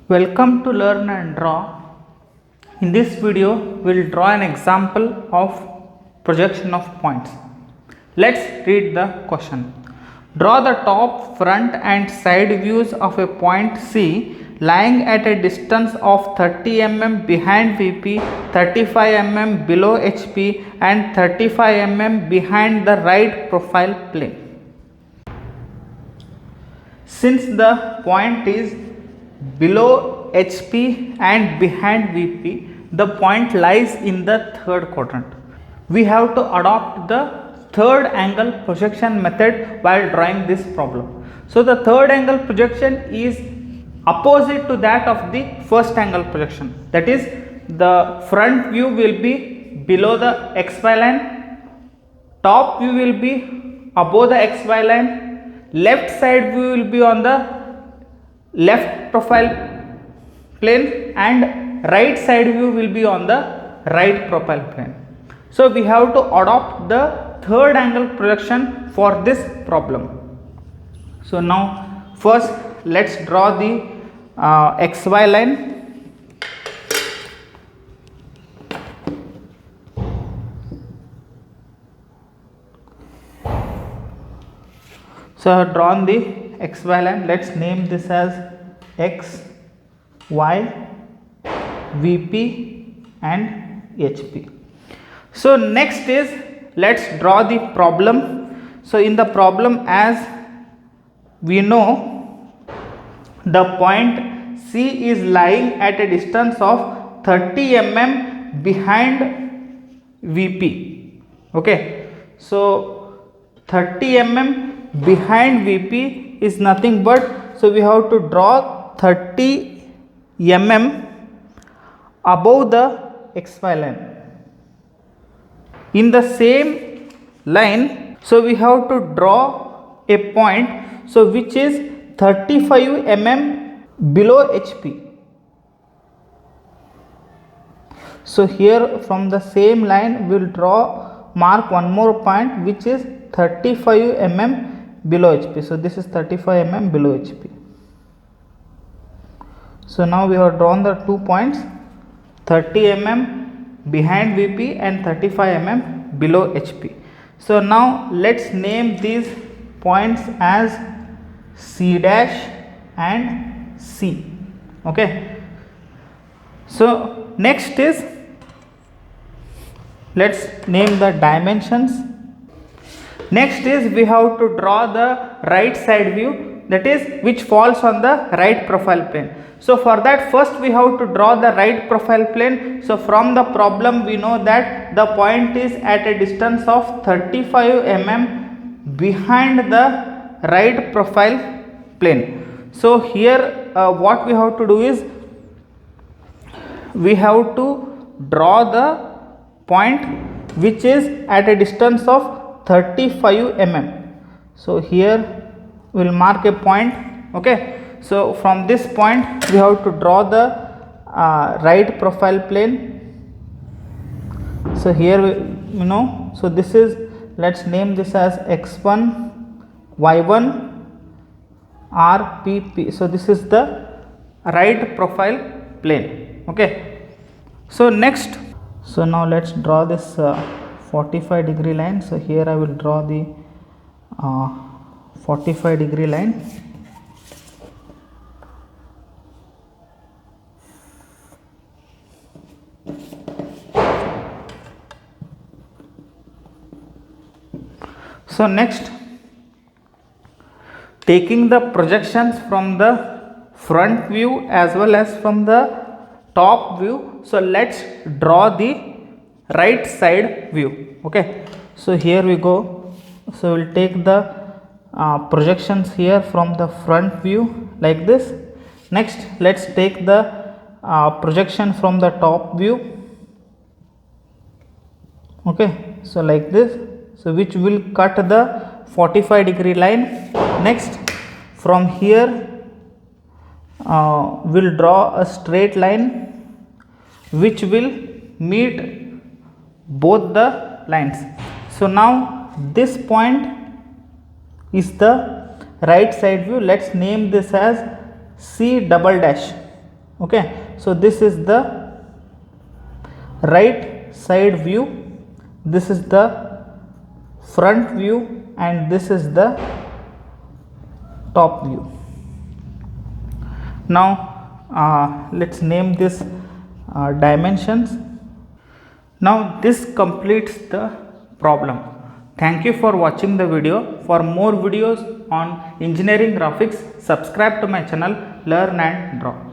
Welcome to Learn and Draw. In this video, we will draw an example of projection of points. Let's read the question. Draw the top, front and side views of a point C lying at a distance of 30 mm behind VP, 35 mm below HP and 35 mm behind the right profile plane. Since the point is below HP and behind VP, the point lies in the third quadrant. We have to adopt the third angle projection method while drawing this problem. So the third angle projection is opposite to that of the first angle projection. That is, the front view will be below the XY line, top view will be above the XY line, left side view will be on the left profile plane and right side view will be on the right profile plane. So we have to adopt the third angle projection for this problem. So now first let's draw the XY line. So I have drawn the XY line. Let's name this as X, Y, VP and HP. So next is, let's draw the problem. So in the problem, as we know, the point C is lying at a distance of 30 mm behind VP. Okay, so 30 mm behind VP is nothing but, so we have to draw 30 mm above the XY line. In the same line, so we have to draw a point, so which is 35 mm below HP. So here from the same line we will mark one more point which is 35 mm below HP. So this is 35 mm below HP. So now we have drawn the 2 points, 30 mm behind VP and 35 mm below HP. So now let's name these points as C dash and C. Okay. So next is, let's name the dimensions. Next is, we have to draw the right side view, that is which falls on the right profile plane. So for that, first we have to draw the right profile plane. So from the problem we know that the point is at a distance of 35 mm behind the right profile plane. So here what we have to do is, we have to draw the point which is at a distance of 35 mm. So here we will mark a point. Okay, so from this point we have to draw the right profile plane. So here we know, so this is, let's name this as x1, y1, rpp. So this is the right profile plane. Okay, so next, so now let's draw this 45-degree line. So here I will draw the 45-degree line. So next, taking the projections from the front view as well as from the top view, so let's draw the right side view. Okay, so here we go. So we'll take the projections here from the front view like this. Next, let's take the projection from the top view. Okay, so like this, so which will cut the 45-degree line. Next, from here we'll draw a straight line which will meet both the lines. So now this point is the right side view. Let's name this as C double dash. Okay, so this is the right side view, this is the front view, and this is the top view. Now let's name this dimensions. Now this completes the problem. Thank you for watching the video. For more videos on engineering graphics, subscribe to my channel Learn and Draw.